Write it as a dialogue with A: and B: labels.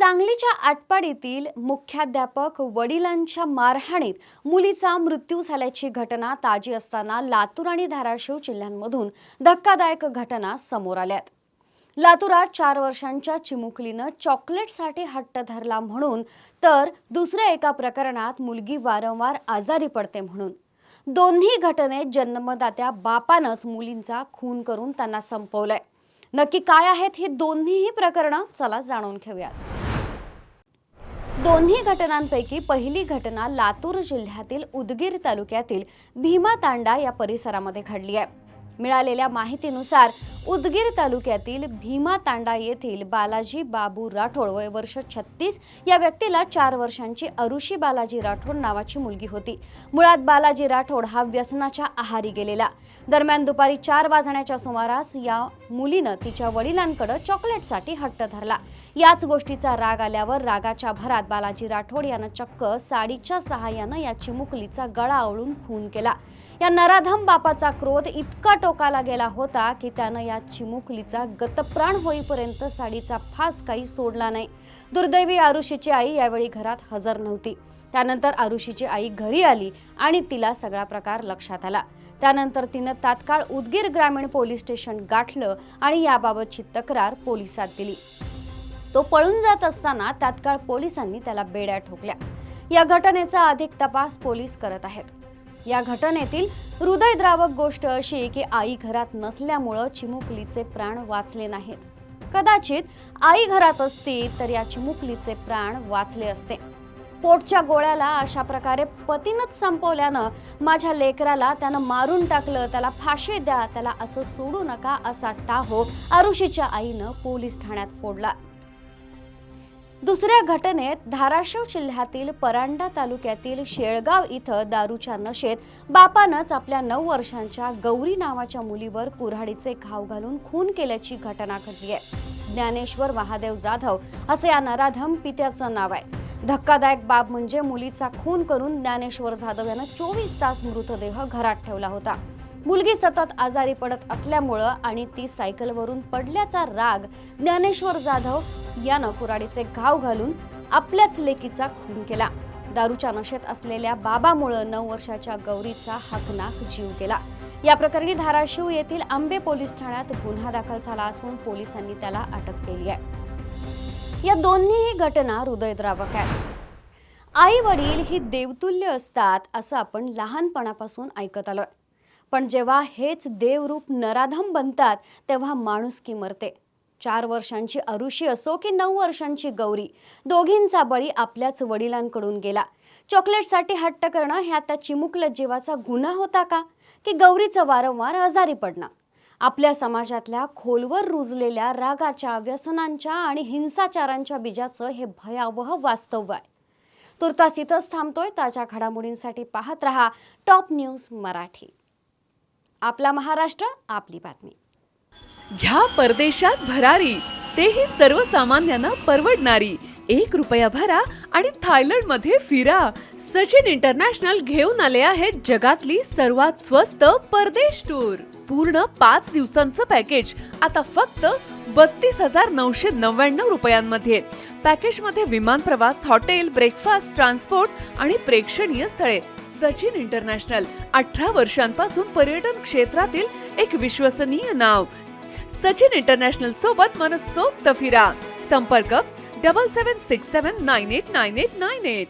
A: सांगलीच्या आटपाडीतील मुख्याध्यापक वडिलांच्या मारहाणीत मुलीचा मृत्यू झाल्याची घटना ताजी असताना लातूर आणि धाराशिव जिल्ह्यांमधून धक्कादायक घटना समोर आल्यात। लातूरात 4 वर्षांच्या चिमुकलीनं चॉकलेटसाठी हट्ट धरला म्हणून तर दुसऱ्या एका प्रकरणात मुलगी वारंवार आजारी पडते म्हणून दोन्ही घटनेत जन्मदात्या बापानंच मुलींचा खून करून त्यांना संपवलंय। नक्की काय आहेत ही दोन्हीही प्रकरणं, चला जाणून घेऊयात। दोन्ही घटनांपैकी पहिली घटना लातूर जिल्ह्यातील उदगीर तालुक्यातील भीमातांडा या परिसरामध्ये घडली आहे। मिळालेल्या माहितीनुसार उदगीर तालुक्यातील भीमातांडा येथील बालाजी बाबू राठोड वय वर्ष 36 या व्यक्तीला 4 वर्षांची अरुषी बालाजी राठोड नावाची मुलगी होती। मुळात बालाजी राठोड हा व्यसनाच्या आहारी गेलेला। दरम्यान दुपारी 4 वाजण्याच्या सुमारास या मुलीनं तिच्या वडिलांकडे चॉकलेटसाठी हट्ट धरला। याच गोष्टीचा राग आल्यावर रागाच्या भरात बालाजी राठोड यानं चक्क साडीच्या सहाय्यानं या चिमुकलीचा गळा आवळून खून केला। या नराधम बापाचा क्रोध इतका टोकाला गेला होता की त्यानं या चिमुकलीचा गतप्राण होईपर्यंत साडीचा फास काही सोडला नाही। दुर्दैवी आरुषीची आई यावेळी घरात हजर नव्हती। त्यानंतर आरुषीची आई घरी आली आणि तिला सगळा प्रकार लक्षात आला। त्यानंतर तिनं तात्काळ उदगीर ग्रामीण पोलीस स्टेशन गाठलं आणि याबाबतची तक्रार पोलिसात दिली। तो पळून जात असताना तात्काळ पोलिसांनी त्याला बेड्या ठोकल्या। या घटनेचा अधिक तपास पोलीस करत आहेत। या घटनेतील हृदयद्रावक गोष्ट अशी की आई घरात नसल्यामुळे चिमुकलीचे प्राण वाचले नाहीत। कदाचित आई घरात असती तर या चिमुकलीचे प्राण वाचले असते। पोटच्या गोळ्याला अशा प्रकारे पतीनंच संपवल्यानं माझ्या लेकराला त्यानं मारून टाकलं, त्याला फाशी द्या, त्याला असं सोडू नका असा टाहो आरुषीच्या आईनं पोलीस ठाण्यात फोडला। दुसऱ्या घटनेत धाराशिव जिल्ह्यातील परांडा तालुक्यातील शेळगाव इथं दारूच्या नशेत बापानंच आपल्या 9 वर्षांच्या गौरी नावाच्या मुलीवर कुऱ्हाडीचे घाव घालून खून केल्याची घटना घडली आहे। ज्ञानेश्वर महादेव जाधव असे या नराधम पित्याचं नाव आहे। धक्कादायक बाब म्हणजे मुलीचा खून करून ज्ञानेश्वर जाधव यानं 24 तास मृतदेह घरात ठेवला होता। मुलगी सतत आजारी पडत असल्यामुळं आणि ती सायकलवरून पडल्याचा राग ज्ञानेश्वर जाधव यानं कुऱ्हाडीचे घाव घालून आपल्याच लेकीचा खून केला। दारूच्या नशेत असलेल्या बाबामुळं 9 वर्षाच्या गौरीचा हकनाक जीव गेला। या प्रकरणी धाराशिव येथील आंबे पोलीस ठाण्यात गुन्हा दाखल झाला असून पोलिसांनी त्याला अटक केली आहे। या दोन्हीही घटना हृदयद्रावक आहेत। आई वडील ही देवतुल्य असतात असं आपण लहानपणापासून ऐकत आलोय, पण जेव्हा हेच देवरूप नराधम बनतात तेव्हा माणुसकी मरते। 4 वर्षांची अरुषी असो की 9 वर्षांची गौरी, दोघींचा बळी आपल्याच वडिलांकडून गेला। चॉकलेटसाठी हट्ट करणं ह्या त्या चिमुकल्या जीवाचा गुन्हा होता का, की गौरीचं वारंवार आजारी पडणं? आपल्या समाजातल्या खोलवर रुजलेल्या रागाच्या, व्यसनांच्या आणि हिंसाचारांच्या बीजाचं हे भयावह वास्तव आहे। तुर्तास इथंच थांबतोय। ताज्या घडामोडींसाठी पाहत रहा टॉप न्यूज मराठी। आपला महाराष्ट्र, आपली बातमी।
B: घ्या परदेशात भरारी, तेही सर्वसामान्यांना परवडणारी। 1 रुपया भरा आणि थायलंड मध्ये फिरा। सचिन इंटरनॅशनल घेऊन आले आहेत जगातली सर्वात स्वस्त परदेश टूर। पूर्ण 5 दिवसांचं पॅकेज आता फक्त 32,999 रुपयांमध्ये। पॅकेज मध्ये विमान प्रवास, हॉटेल, ब्रेकफास्ट, ट्रान्सपोर्ट आणि प्रेक्षणीय स्थळे। सचिन इंटरनॅशनल 18 वर्षांपासून पर्यटन क्षेत्रातील एक विश्वसनीय नाव। सचिन इंटरनॅशनल सोबत मनसोक्त फिरा। संपर्क 7767989898।